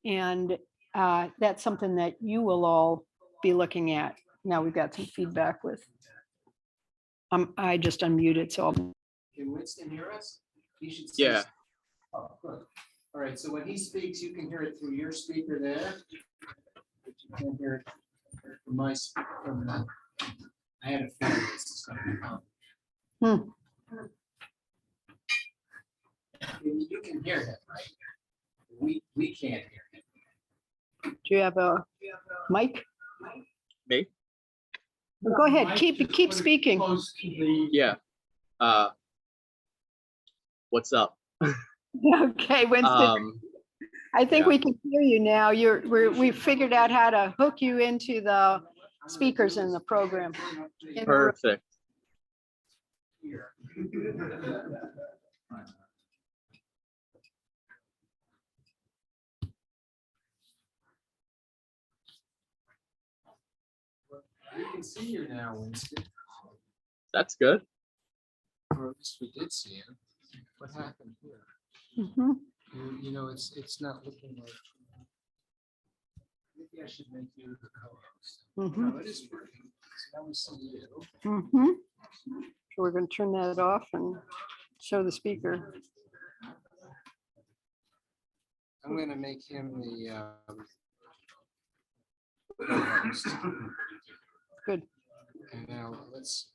And that's something that you will all be looking at. Now we've got some feedback with, I just unmuted, so Can Winston hear us? He should say Yeah. so. Oh, good. All right, so when he speaks, you can hear it through your speaker there. But you can't hear it from my speaker. I had a feeling this is going to come. You can hear him, right? We can't hear him. do you have a mic? Me? Go ahead, keep speaking. Yeah. What's up? Okay, Winston, I think yeah. we can hear you now. We figured out how to hook you into the speakers in the program. Perfect. We can see you now, Winston. That's good. Or at least we did see him. What happened here? You know, it's not looking like. Maybe I should make you the co-host. No, it is working. So now we see you. So we're going to turn that off and show the speaker. I'm going to make him the co-host. Good. And now let's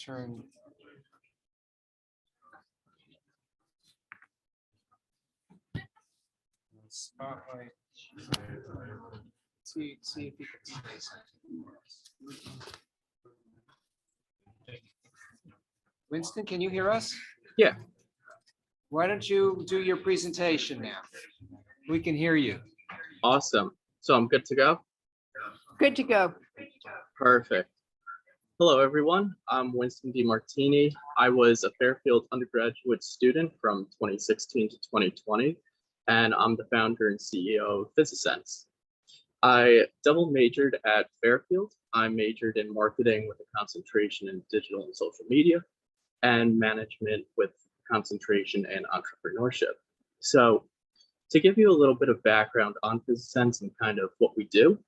turn. Spotlight. See if you can say something. Winston, can you hear us? Yeah. Why don't you do your presentation now? We can hear you. Awesome. So I'm good to go? Good to go. Perfect. Hello, everyone. I'm Winston DiMartini. I was a Fairfield undergraduate student from 2016 to 2020, and I'm the founder and CEO of PhysiSense. I double majored at Fairfield. I majored in marketing with a concentration in digital and social media, and management with concentration in entrepreneurship. So to give you a little bit of background on PhysiSense and kind of what we do,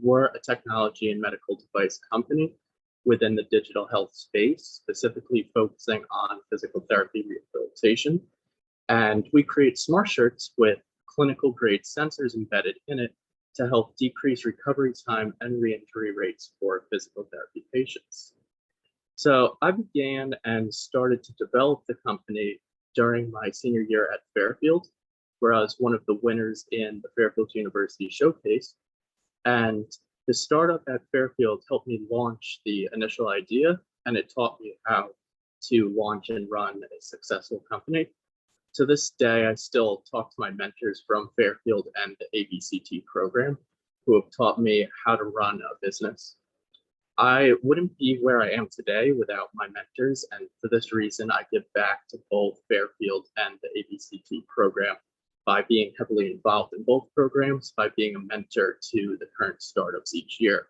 we're a technology and medical device company within the digital health space, specifically focusing on physical therapy rehabilitation. And we create smart shirts with clinical grade sensors embedded in it to help decrease recovery time and re-injury rates for physical therapy patients. So I began and started to develop the company during my senior year at Fairfield, where I was one of the winners in the Fairfield University Showcase. And the startup at Fairfield helped me launch the initial idea, and it taught me how to launch and run a successful company. To this day, I still talk to my mentors from Fairfield and the ABCT program, who have taught me how to run a business. I wouldn't be where I am today without my mentors, and for this reason, I give back to both Fairfield and the ABCT program by being heavily involved in both programs, by being a mentor to the current startups each year.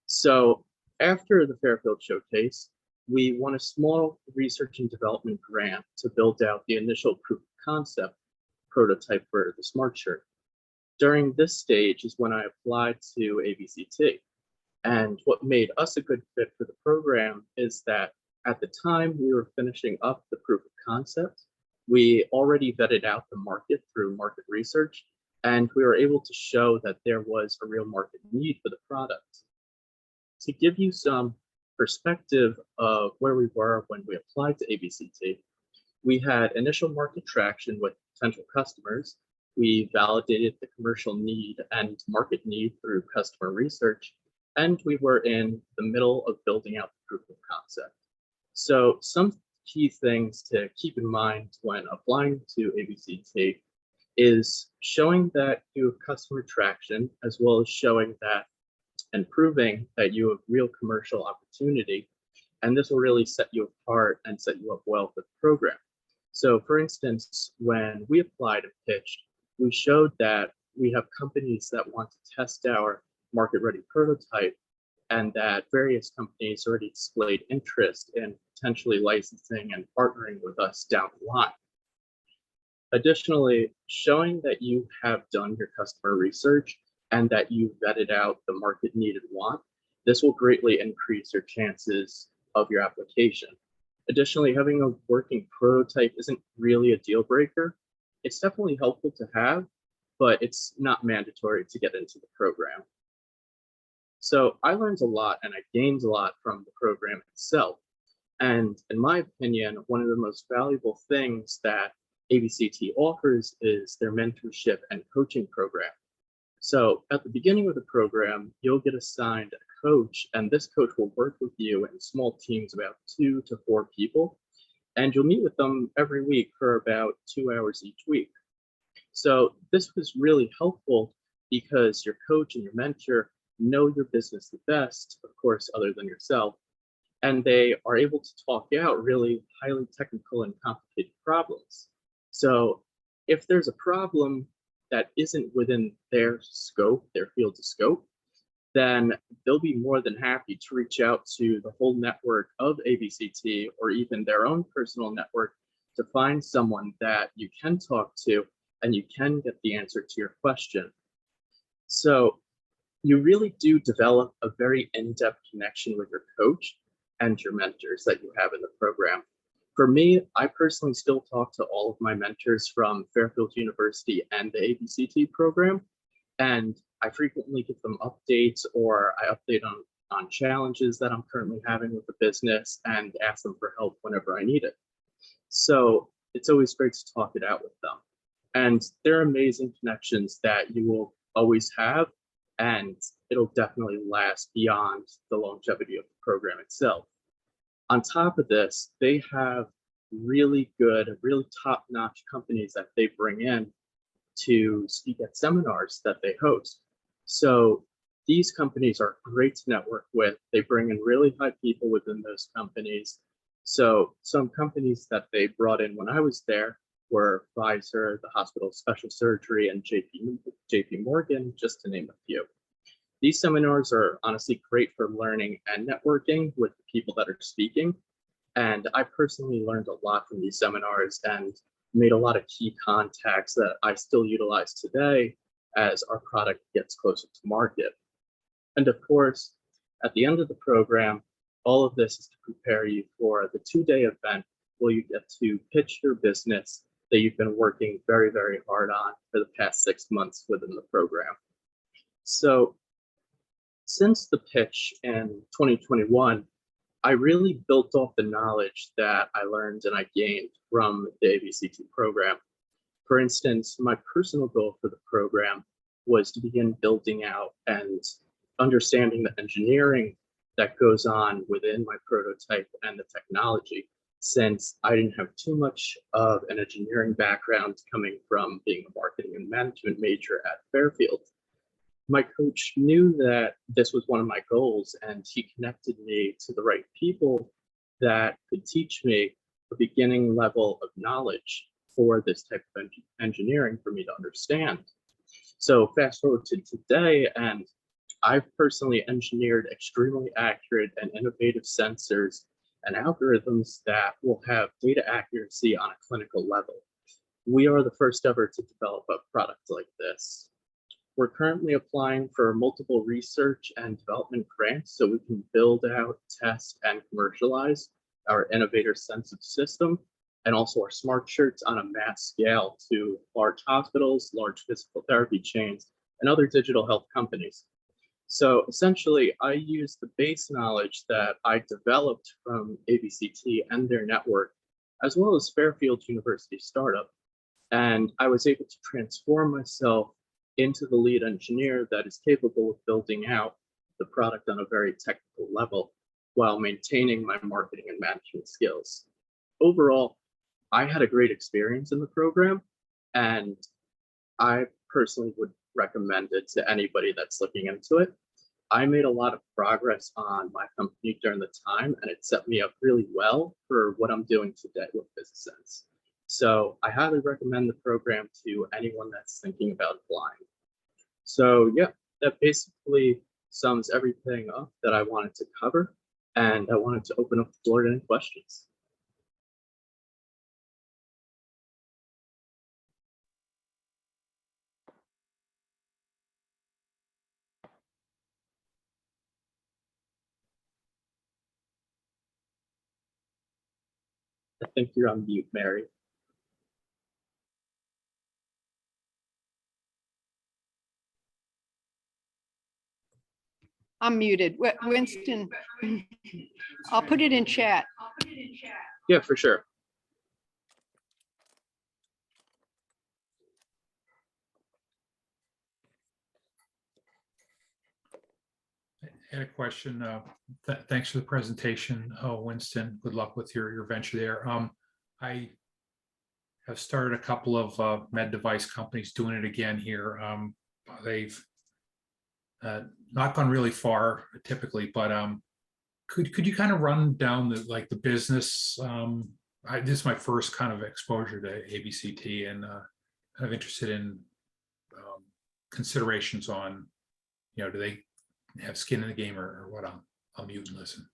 So after the Fairfield Showcase, we won a small research and development grant to build out the initial proof of concept prototype for the Smart Shirt. During this stage is when I applied to ABCT. And what made us a good fit for the program is that at the time we were finishing up the proof of concept, we already vetted out the market through market research, and we were able to show that there was a real market need for the product. To give you some perspective of where we were when we applied to ABCT, we had initial market traction with potential customers. We validated the commercial need and market need through customer research, and we were in the middle of building out the proof of concept. So some key things to keep in mind when applying to ABCT is showing that you have customer traction, as well as showing that and proving that you have real commercial opportunity. And this will really set you apart and set you up well for the program. So for instance, when we applied and pitched, we showed that we have companies that want to test our market-ready prototype, and that various companies already displayed interest in potentially licensing and partnering with us down the line. Additionally, showing that you have done your customer research and that you vetted out the market need and want, this will greatly increase your chances of your application. Additionally, having a working prototype isn't really a deal breaker. It's definitely helpful to have, but it's not mandatory to get into the program. So I learned a lot and I gained a lot from the program itself. And in my opinion, one of the most valuable things that ABCT offers is their mentorship and coaching program. So at the beginning of the program, you'll get assigned a coach, and this coach will work with you in small teams, about 2 to 4 people, and you'll meet with them every week for about 2 hours each week. So this was really helpful because your coach and your mentor know your business the best, of course, other than yourself, and they are able to talk out really highly technical and complicated problems. So if there's a problem that isn't within their scope, their field of scope, then they'll be more than happy to reach out to the whole network of ABCT or even their own personal network to find someone that you can talk to and you can get the answer to your question. So you really do develop a very in-depth connection with your coach and your mentors that you have in the program. For me, I personally still talk to all of my mentors from Fairfield University and the ABCT program, and I frequently give them updates or I update on challenges that I'm currently having with the business and ask them for help whenever I need it. So it's always great to talk it out with them. And they're amazing connections that you will always have, and it'll definitely last beyond the longevity of the program itself. On top of this, they have really good, really top-notch companies that they bring in to speak at seminars that they host. So these companies are great to network with. They bring in really high people within those companies. So some companies that they brought in when I was there were Pfizer, the Hospital of Special Surgery, and JP Morgan, just to name a few. These seminars are honestly great for learning and networking with the people that are speaking. And I personally learned a lot from these seminars and made a lot of key contacts that I still utilize today as our product gets closer to market. And of course, at the end of the program, all of this is to prepare you for the 2-day event where you get to pitch your business that you've been working very, very hard on for the past 6 months within the program. So since the pitch in 2021, I really built off the knowledge that I learned and I gained from the ABCT program. For instance, my personal goal for the program was to begin building out and understanding the engineering that goes on within my prototype and the technology, since I didn't have too much of an engineering background coming from being a marketing and management major at Fairfield. My coach knew that this was one of my goals, and he connected me to the right people that could teach me a beginning level of knowledge for this type of engineering for me to understand. So fast forward to today, and I've personally engineered extremely accurate and innovative sensors and algorithms that will have data accuracy on a clinical level. We are the first ever to develop a product like this. We're currently applying for multiple research and development grants so we can build out, test, and commercialize our innovator sensitive system and also our smart shirts on a mass scale to large hospitals, large physical therapy chains, and other digital health companies. So essentially, I use the base knowledge that I developed from ABCT and their network, as well as Fairfield University startup, and I was able to transform myself into the lead engineer that is capable of building out the product on a very technical level while maintaining my marketing and management skills. Overall, I had a great experience in the program, and I personally would recommend it to anybody that's looking into it. I made a lot of progress on my company during the time, and it set me up really well for what I'm doing today with Business Sense. So I highly recommend the program to anyone that's thinking about applying. So yeah, that basically sums everything up that I wanted to cover, and I wanted to open up the floor to any questions. I think you're on mute, Mary. I'm muted. Winston, I'll put it in chat. Yeah, for sure. I had a question. Thanks for the presentation, Winston. Good luck with your venture there. I have started a couple of med device companies doing it again here. They've not gone really far typically, but could you kind of run down the business? This is my first kind of exposure to ABCT, and kind of interested in considerations on, do they have skin in the game or what? I'll mute and listen.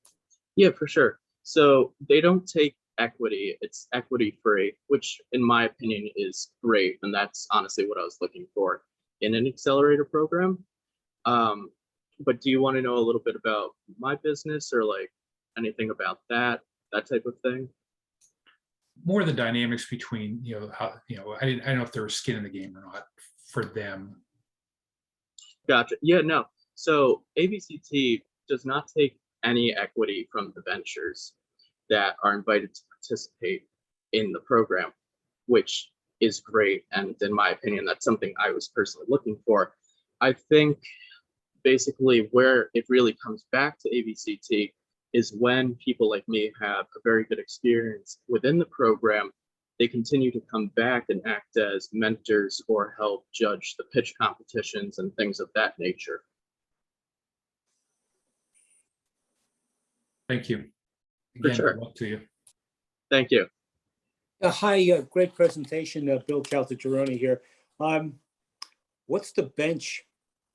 Yeah, for sure. So they don't take equity, it's equity free, which in my opinion is great. And that's honestly what I was looking for in an accelerator program. But do you want to know a little bit about my business or like anything about that type of thing? More the dynamics between, how, I don't know if there was skin in the game or not for them. Gotcha. Yeah, no. So ABCT does not take any equity from the ventures that are invited to participate in the program, which is great. And in my opinion, that's something I was personally looking for. I think basically where it really comes back to ABCT is when people like me have a very good experience within the program, they continue to come back and act as mentors or help judge the pitch competitions and things of that nature. Thank you. For Again, sure. good luck to you. Thank you. Hi, great presentation, Bill Caltagirone here. What's the bench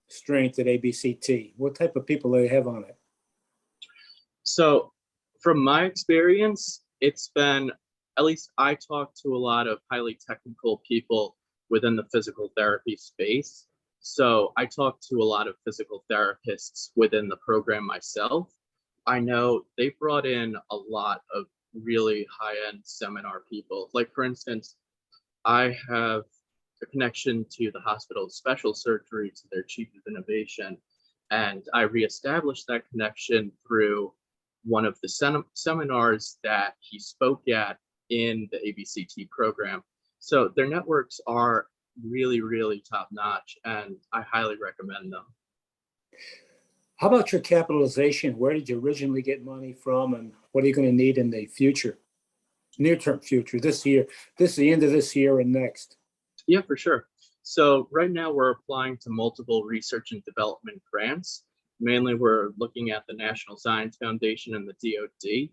strength at ABCT? What type of people do they have on it? So from my experience, it's been, at least I talk to a lot of highly technical people within the physical therapy space. So I talk to a lot of physical therapists within the program myself. I know they brought in a lot of really high-end seminar people. Like for instance, I have a connection to the hospital's special surgery, to their chief of innovation, and I reestablished that connection through one of the seminars that he spoke at in the ABCT program. So their networks are really, really top-notch, and I highly recommend them. How about your capitalization? Where did you originally get money from, and what are you going to need in the future, near-term future, this year, the end of this year and next? Yeah, for sure. So right now we're applying to multiple research and development grants. Mainly we're looking at the National Science Foundation and the DoD.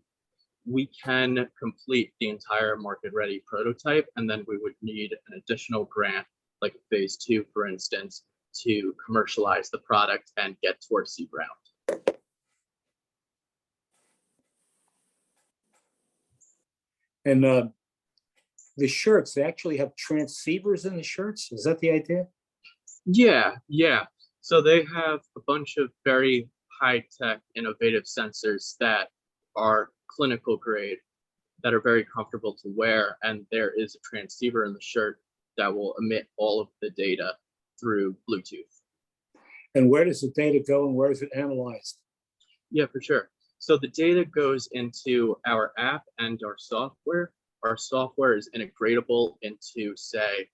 We can complete the entire market-ready prototype, and then we would need an additional grant, like phase 2, for instance, to commercialize the product and get to our seed round. And the shirts, they actually have transceivers in the shirts. Is that the idea? Yeah. So they have a bunch of very high-tech, innovative sensors that are clinical grade, that are very comfortable to wear, and there is a transceiver in the shirt that will emit all of the data through Bluetooth. And where does the data go and where is it analyzed? Yeah, for sure. So the data goes into our app and our software. Our software is integratable into, say,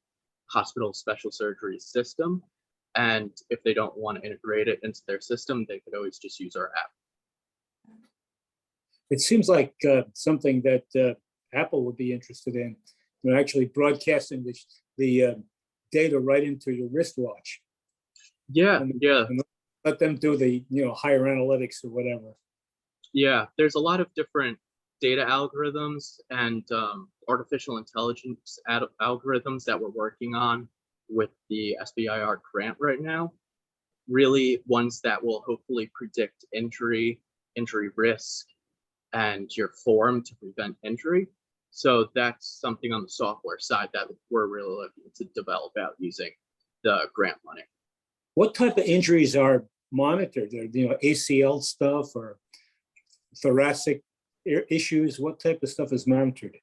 hospital special surgery system. And if they don't want to integrate it into their system, they could always just use our app. It seems like something that Apple would be interested in, actually broadcasting the data right into your wristwatch. Yeah. And let them do the higher analytics or whatever. Yeah, there's a lot of different data algorithms and artificial intelligence algorithms that we're working on with the SBIR grant right now. Really ones that will hopefully predict injury risk, and your form to prevent injury. So that's something on the software side that we're really looking to develop out using the grant money. What type of injuries are monitored? ACL stuff or thoracic issues? What type of stuff is monitored?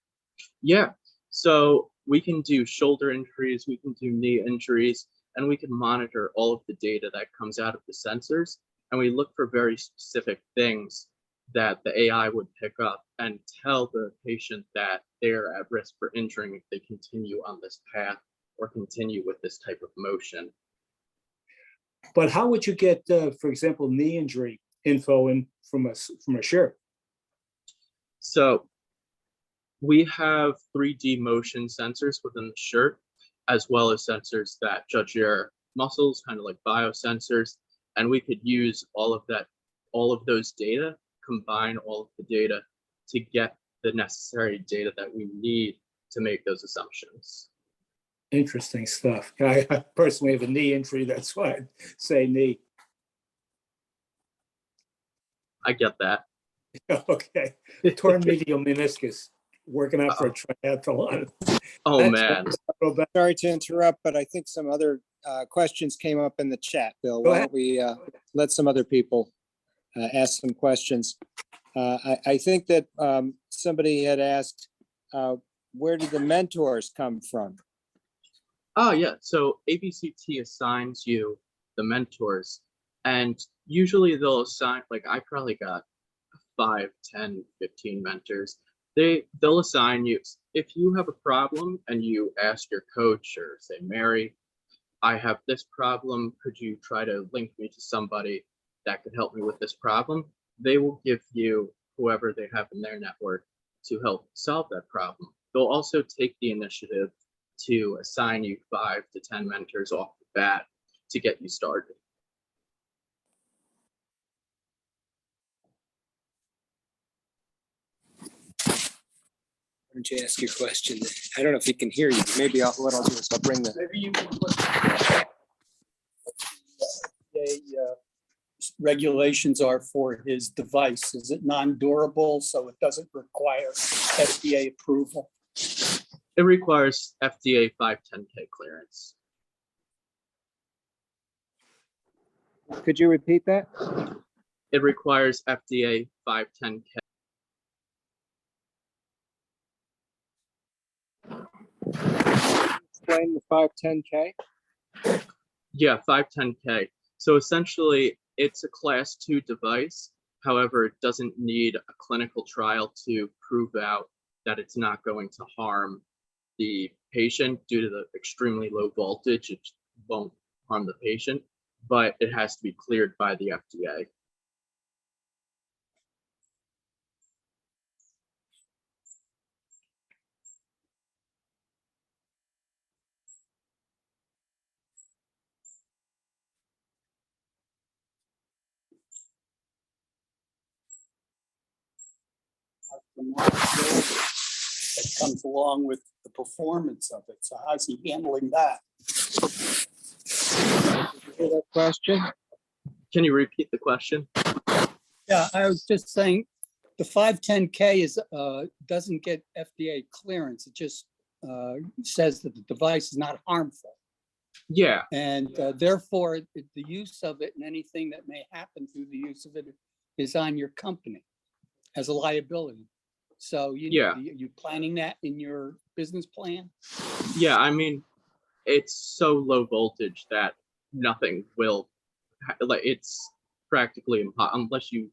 Yeah, so we can do shoulder injuries, we can do knee injuries, and we can monitor all of the data that comes out of the sensors. And we look for very specific things that the AI would pick up and tell the patient that they're at risk for injuring if they continue on this path or continue with this type of motion. But how would you get, for example, knee injury info in from a shirt? So we have 3D motion sensors within the shirt, as well as sensors that judge your muscles, kind of like biosensors. And we could use all of those data, combine all of the data to get the necessary data that we need to make those assumptions. Interesting stuff. I personally have a knee injury. That's why I say knee. I get that. Okay. Torn medial meniscus. Working out for a triathlon. Oh, That's man. Roberto. Sorry to interrupt, but I think some other questions came up in the chat, Bill. Go Why ahead. don't we let some other people ask some questions? I think that somebody had asked, where did the mentors come from? Oh, yeah. So ABCT assigns you the mentors, and usually they'll assign, like, I probably got 5, 10, 15 mentors. They'll assign you, if you have a problem and you ask your coach or say, Mary, I have this problem, could you try to link me to somebody that could help me with this problem? They will give you whoever they have in their network to help solve that problem. They'll also take the initiative to assign you 5 to 10 mentors off the bat to get you started. Why don't you ask your question? I don't know if he can hear you. Maybe what I'll do is I'll bring the. Maybe you can put regulations are for his device. Is it non-durable, so it doesn't require FDA approval? It requires FDA 510K clearance. Could you repeat that? It requires FDA 510K. Explain the 510K. Yeah, 510K. So essentially, it's a class 2 device. However, it doesn't need a clinical trial to prove out that it's not going to harm the patient due to the extremely low voltage. It won't harm the patient, but it has to be cleared by the FDA. That comes along with the performance of it. So how's he handling that? Hear that question? Can you repeat the question? Yeah, I was just saying, the 510K is, doesn't get FDA clearance. It just says that the device is not harmful. Yeah, And therefore, the use of it and anything that may happen through the use of it is on your company as a liability. So you planning that in your business plan? yeah. I mean, it's so low voltage that nothing will, like, it's practically impossible unless you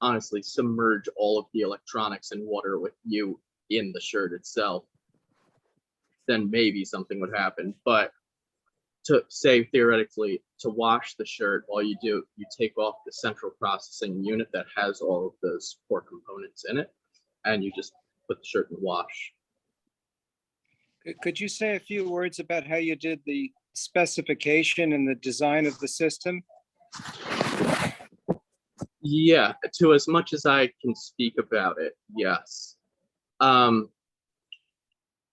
honestly submerge all of the electronics in water with you in the shirt itself. Then maybe something would happen. But to say theoretically, to wash the shirt, all you do, you take off the central processing unit that has all of those core components in it, and you just put the shirt in the wash. Could you say a few words about how you did the specification and the design of the system? Yeah, to as much as I can speak about it, yes.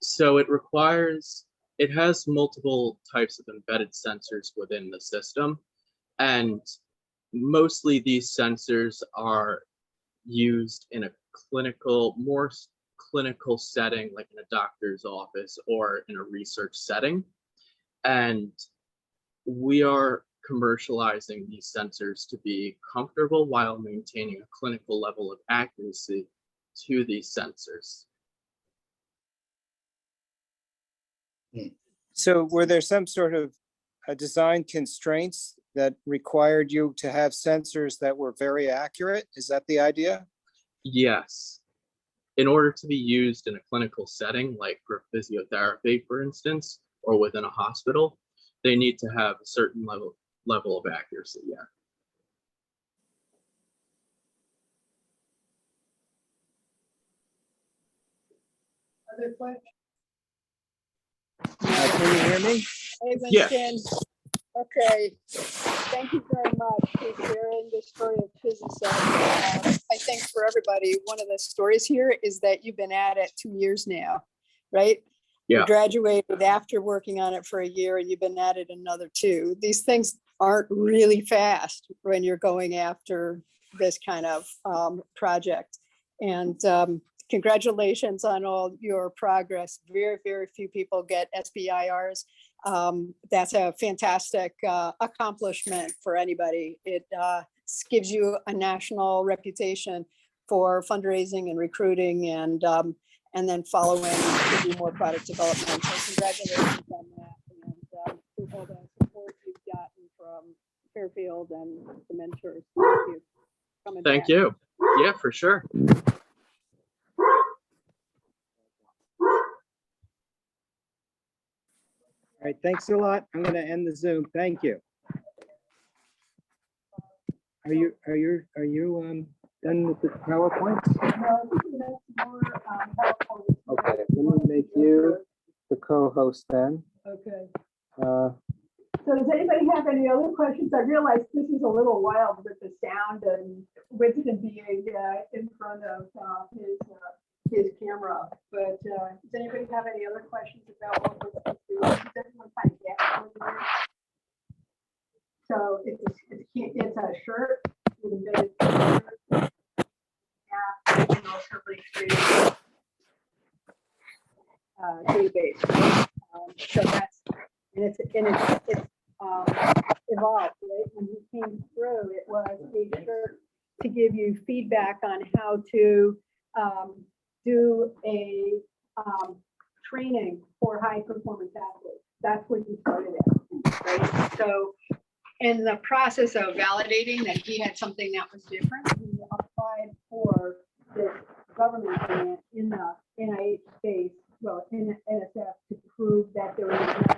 So it has multiple types of embedded sensors within the system, and mostly these sensors are used in a more clinical setting, like in a doctor's office or in a research setting. And we are commercializing these sensors to be comfortable while maintaining a clinical level of accuracy to these sensors. So were there some sort of design constraints that required you to have sensors that were very accurate? Is that the idea? Yes. In order to be used in a clinical setting, like for physiotherapy, for instance, or within a hospital, they need to have a certain level of accuracy. Yeah. Other questions? Can you hear me? Hey, Yeah. Winston. Okay, thank you very much for sharing the story of Physicel. I think for everybody, one of the stories here is that you've been at it 2 years now, right? Yeah. You graduated after working on it for a year and you've been at it another 2. These things aren't really fast when you're going after this kind of project. And congratulations on all your progress. Very, very few people get SBIRs. That's a fantastic accomplishment for anybody. It gives you a national reputation for fundraising and recruiting and then following to do more product development. So congratulations on that and to all the support you've gotten from Fairfield and the mentors. Thank you. Coming Thank back. you. Yeah, for sure. All right, thanks a lot. I'm going to end the Zoom. Thank you. Are you done with the PowerPoint? Okay, let me make you the co-host then. Okay. Uh, So does anybody have any other questions? I realize this is a little wild with the sound and Winston being in front of his camera, but does anybody have any other questions about what we're doing? Does everyone kind of get what we're doing? So it's a shirt with a bit of and also creating database. Right? So that's and it's evolved, right? When you came through, it was a shirt to give you feedback on how to do a training for high performance athletes. That's what you started at, right? So in the process of validating that he had something that was different, he applied for this government grant in the NIH space, well, in NSF, to prove that there was enough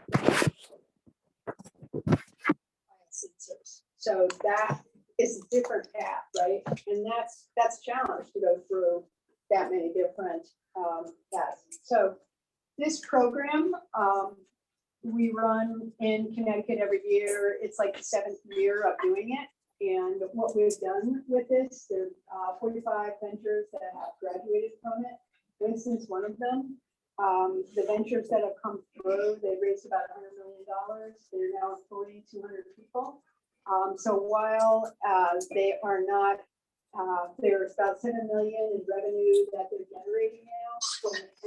sensors. So that is a different path, right? And that's a challenge to go through that many different paths. So this program we run in Connecticut every year. It's like the 7th year of doing it. And what we've done with this, there's 45 ventures that have graduated from it. Winston's one of them. The ventures that have come through, they raised about $100 million. They're now employing 200 people. So while they are not, there's about 7 million in revenue that they're generating now.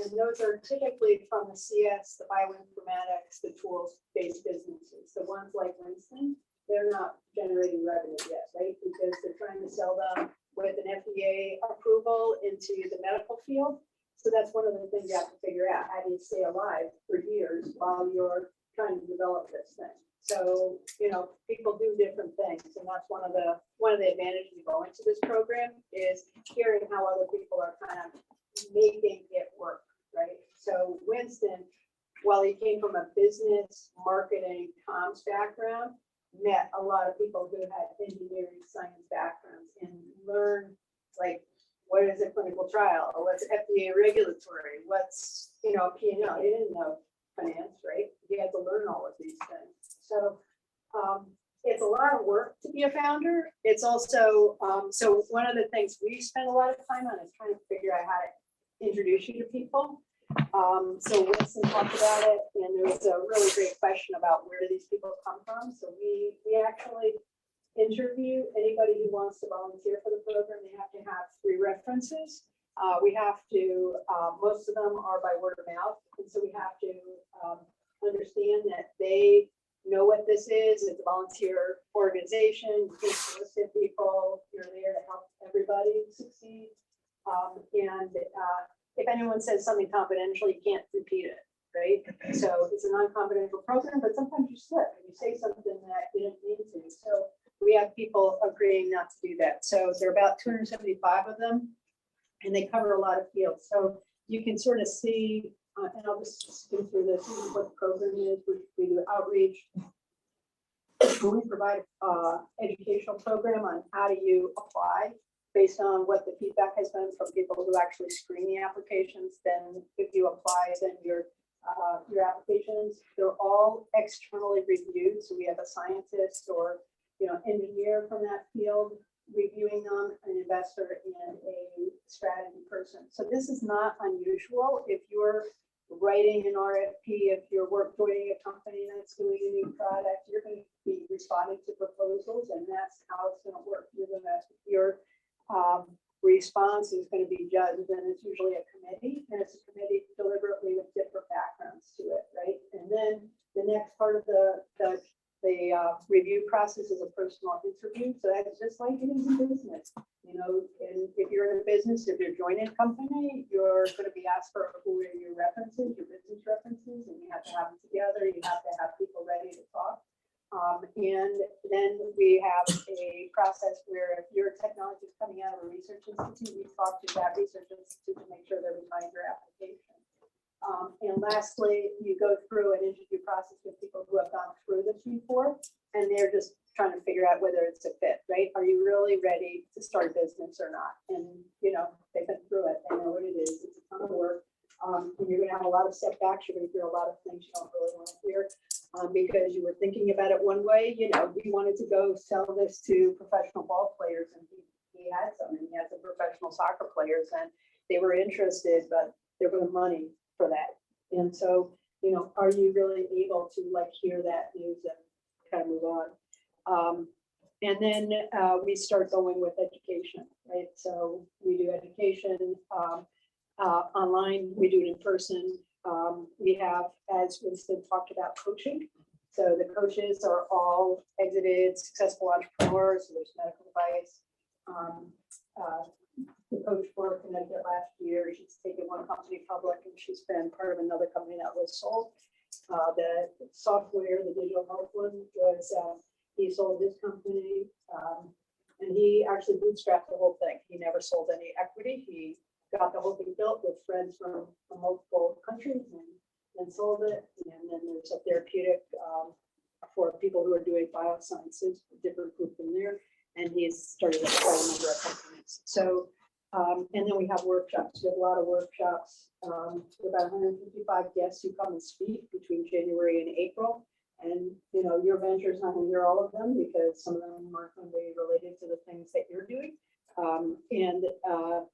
And those are typically from the CS, the bioinformatics, the tools-based businesses. The ones like Winston, they're not generating revenue yet, right? Because they're trying to sell them with an FDA approval into the medical field. So that's one of the things you have to figure out. How do you stay alive for years while you're trying to develop this thing? So, you know, people do different things. And that's one of the advantages of going to this program is hearing how other people are kind of making it work, right? So Winston, while he came from a business, marketing, comms background, met a lot of people who had engineering science backgrounds and learned, like, what is a clinical trial? Or what's FDA regulatory? What's, you know, P&L? He didn't know finance, right? He had to learn all of these things. So it's a lot of work to be a founder. It's also, so one of the things we spend a lot of time on is trying to figure out how to introduce you to people. So Winston talked about it, and there was a really great question about where do these people come from. So we actually interview anybody who wants to volunteer for the program. They have to have 3 references. We have to, most of them are by word of mouth. And so we have to understand that they know what this is. It's a volunteer organization. You can solicit people. You're there to help everybody succeed. And if anyone says something confidential, you can't repeat it, right? So it's a non-confidential program, but sometimes you slip and you say something that you didn't mean to. So we have people agreeing not to do that. So there are about 275 of them, and they cover a lot of fields. So you can sort of see, and I'll just skim through this, this is what the program is. We do outreach. We provide educational program on how do you apply based on what the feedback has been from people who actually screen the applications. Then if you apply, then your applications, they're all externally reviewed. So we have a scientist or engineer from that field reviewing them, an investor, and a strategy person. So this is not unusual. If you're writing an RFP, if you're joining a company that's doing a new product, you're going to be responding to proposals, and that's how it's going to work. Your response is going to be judged, and it's usually a committee, and it's a committee deliberately with different backgrounds to it, right? And then the next part of the review process is a personal interview. So that's just like it is in business, and if you're in a business, if you're joining a company, you're going to be asked for who are your references, your business references, and you have to have them together. You have to have people ready to talk. And then we have a process where if your technology is coming out of a research institute, we talk to that research institute to make sure they're behind your application. And lastly, you go through an interview process with people who have gone through this before, and they're just trying to figure out whether it's a fit, right? Are you really ready to start a business or not? And, they've been through it. They know what it is. It's a ton of work. And you're going to have a lot of setbacks. You're going to hear a lot of things you don't really want to hear because you were thinking about it one way. We wanted to go sell this to professional ball players, and he had some, and he had some professional soccer players, and they were interested, but there was money for that. And so, are you really able to hear that news and kind of move on? And then we start going with education, right? So we do education online, we do it in person. We have, as Winston talked about, coaching. So the coaches are all exited successful entrepreneurs. So there's medical advice. The coach for Connecticut last year, she's taken one company public, and she's been part of another company that was sold. The software, the digital health one, was he sold his company, and he actually bootstrapped the whole thing. He never sold any equity. He got the whole thing built with friends from multiple countries, and sold it. And then there's a therapeutic for people who are doing biosciences, a different group in there. And he's started quite a number of companies. So, and then we have workshops. We have a lot of workshops. About 155 guests who come and speak between January and April. And your venture's not going to hear all of them because some of them aren't going to be related to the things that you're doing. And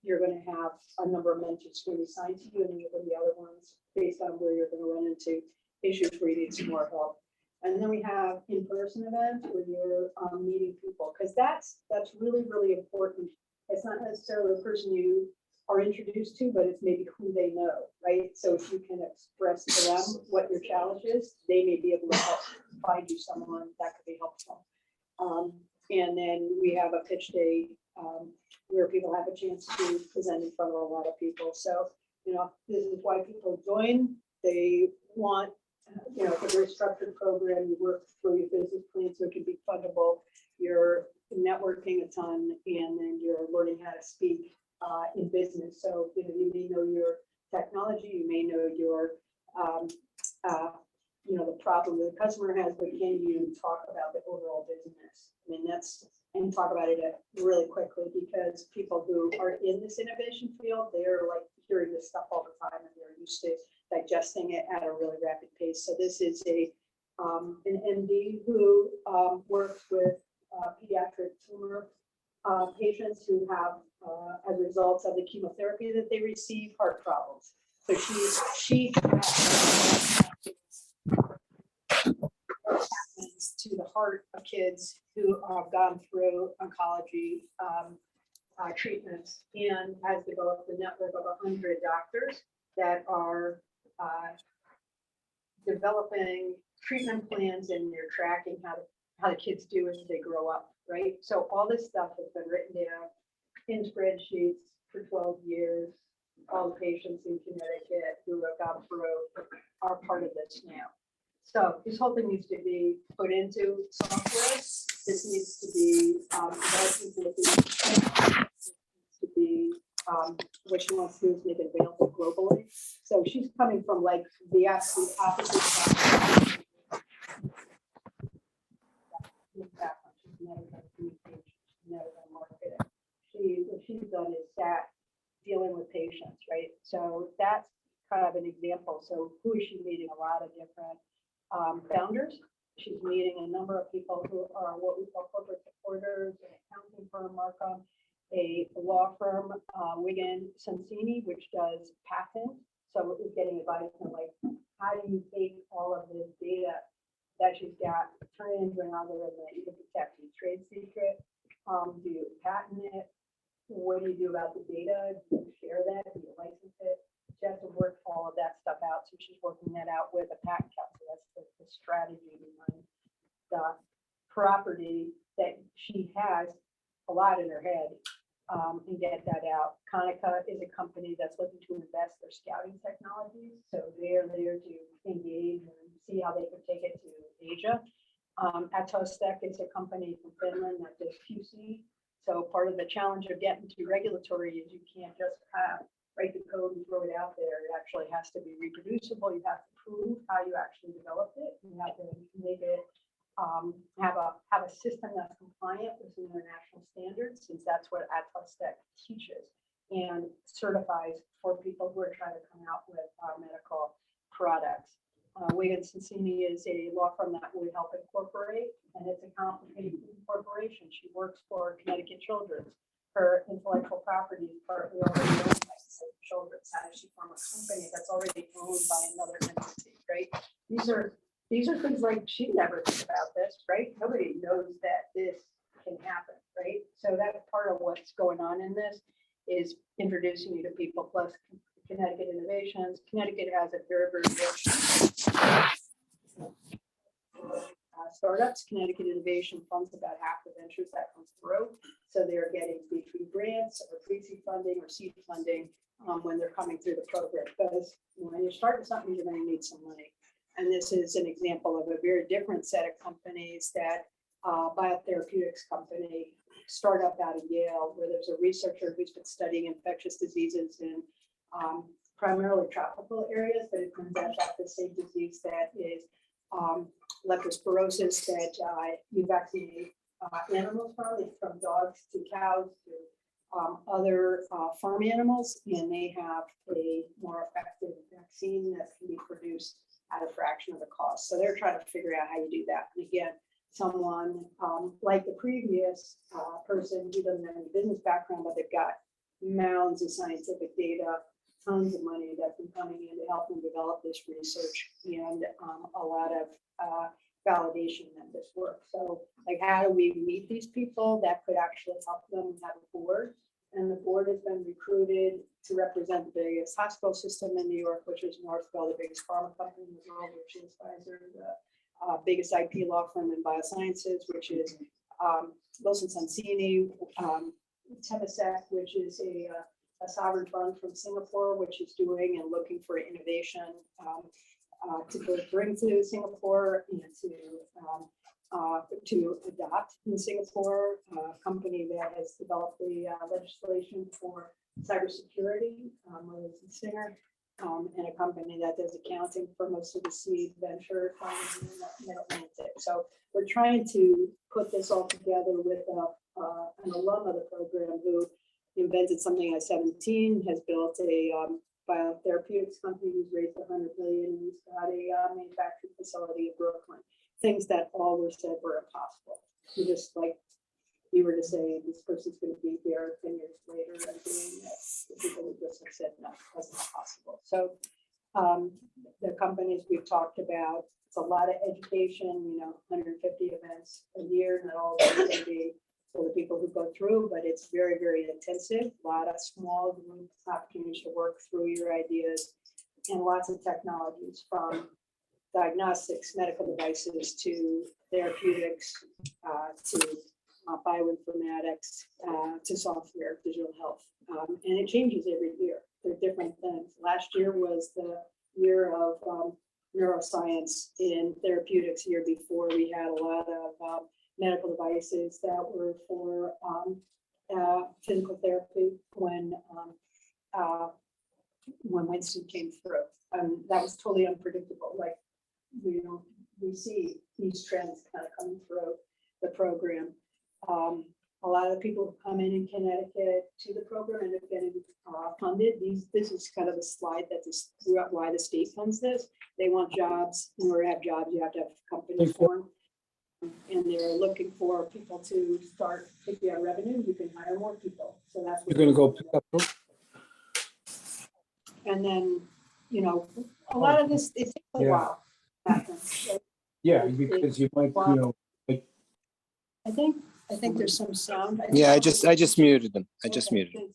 you're going to have a number of mentors who will be assigned to you, and you're going to be other ones based on where you're going to run into issues where you need some more help. And then we have in-person events where you're meeting people, because that's really, really important. It's not necessarily the person you are introduced to, but it's maybe who they know, right? So if you can express to them what your challenge is, they may be able to help find you someone that could be helpful. And then we have a pitch day where people have a chance to present in front of a lot of people. So, this is why people join. They want, it's a very structured program. You work through your business plan so it can be fundable. You're networking a ton, and then you're learning how to speak in business. So, you may know your technology, you may know your, the problem the customer has, but can you talk about the overall business? I mean, and talk about it really quickly, because people who are in this innovation field, they're hearing this stuff all the time, and they're used to digesting it at a really rapid pace. So this is an MD who works with pediatric tumor patients who have, as a result of the chemotherapy that they receive, heart problems. So she to the heart of kids who have gone through oncology treatments, and has developed a network of 100 doctors that are developing treatment plans, and they're tracking how the kids do as they grow up, right? So all this stuff has been written down in spreadsheets for 12 years. all the patients in Connecticut who have gone through are part of this now. So this whole thing needs to be put into software. This needs to be what she wants to do is make it available globally. So she's coming from like the absolute opposite side. She's never done communication, she's never done marketing. What she's done is that dealing with patients, right? So that's kind of an example. So who is she meeting? A lot of different founders. She's meeting a number of people who are what we call corporate supporters, an accounting firm, Markham, a law firm, Wigan Sonsini, which does patent. So we're getting advice on like, how do you take all of this data that she's got, turn it into an algorithm that you can protect your trade secret? Do you patent it? What do you do about the data? Do you share that? Do you license it? She has to work all of that stuff out. So she's working that out with a patent counsel. That's the strategy behind the property that she has a lot in her head, and get that out. Konica is a company that's looking to invest their scouting technologies. So they're there to engage and see how they can take it to Asia. IACTabct is a company from Finland that does QC. So part of the challenge of getting to regulatory is you can't just write the code and throw it out there. It actually has to be reproducible. You have to prove how you actually developed it. You have to make it have a system that's compliant with international standards, since that's what IACTabct teaches and certifies for people who are trying to come out with medical products. Wigan Sonsini is a law firm that we help incorporate, and it's a complicated incorporation. She works for Connecticut Children's. Her intellectual property is partly already owned by Children's. How does she form a company that's already owned by another entity, right? These are things like she never thinks about this, right? Nobody knows that this can happen, right? So that's part of what's going on in this is introducing you to people, plus Connecticut Innovations. Connecticut has a very, very rich startups. Connecticut Innovation funds about half the ventures that comes through. So they're getting between grants or pre-seed funding or seed funding when they're coming through the program. Because when you're starting something, you're going to need some money. And this is an example of a very different set of companies that biotherapeutics company, startup out of Yale, where there's a researcher who's been studying infectious diseases in primarily tropical areas, but it turns out that the same disease that is leptospirosis that you vaccinate animals from dogs to cows to other farm animals, and they have a more effective vaccine that can be produced at a fraction of the cost. So they're trying to figure out how you do that. And again, someone like the previous person who doesn't have any business background, but they've got mounds of scientific data, tons of money that's been coming in to help them develop this research, and a lot of validation that this works. So like, how do we meet these people that could actually help them have a board? And the board has been recruited to represent the biggest hospital system in New York, which is Northwell, the biggest pharma company in the world, which is Pfizer, the biggest IP law firm in biosciences, which is Wilson Sonsini, IACTabct, which is a sovereign fund from Singapore, which is doing and looking for innovation to bring to Singapore and to adopt in Singapore, a company that has developed the legislation for cybersecurity, Singer, and a company that does accounting for most of the seed venture funds in the Mid-Atlantic. So we're trying to put this all together with an alum of the program who invented something at 17, has built a biotherapeutics company who's raised $100 million, and he's got a manufacturing facility in Brooklyn. Things that all were said were impossible. You just like, you were to say this person's going to be here 10 years later and doing this. The people who just have said no, that's not possible. So the companies we've talked about, it's a lot of education, 150 events a year, not all of them can be for the people who go through, but it's very, very intensive. A lot of small group opportunities to work through your ideas, and lots of technologies from diagnostics, medical devices, to therapeutics, to bioinformatics, to software, digital health. And it changes every year. they're different things. Last year was the year of neuroscience in therapeutics. Year before, we had a lot of medical devices that were for physical therapy when Winston came through. That was totally unpredictable. Like, we see these trends kind of coming through the program. A lot of the people who come in Connecticut to the program end up getting funded. This is kind of a slide that is why the state funds this. They want jobs. In order to have jobs, you have to have a company form. And they're looking for people to start. If you have revenue, you can hire more people. So that's what You're gonna go pick up. And then, a lot of this, it takes a Yeah. while. to happen. So Yeah, because you might, I think there's some sound. Yeah, I just muted them. I just muted them.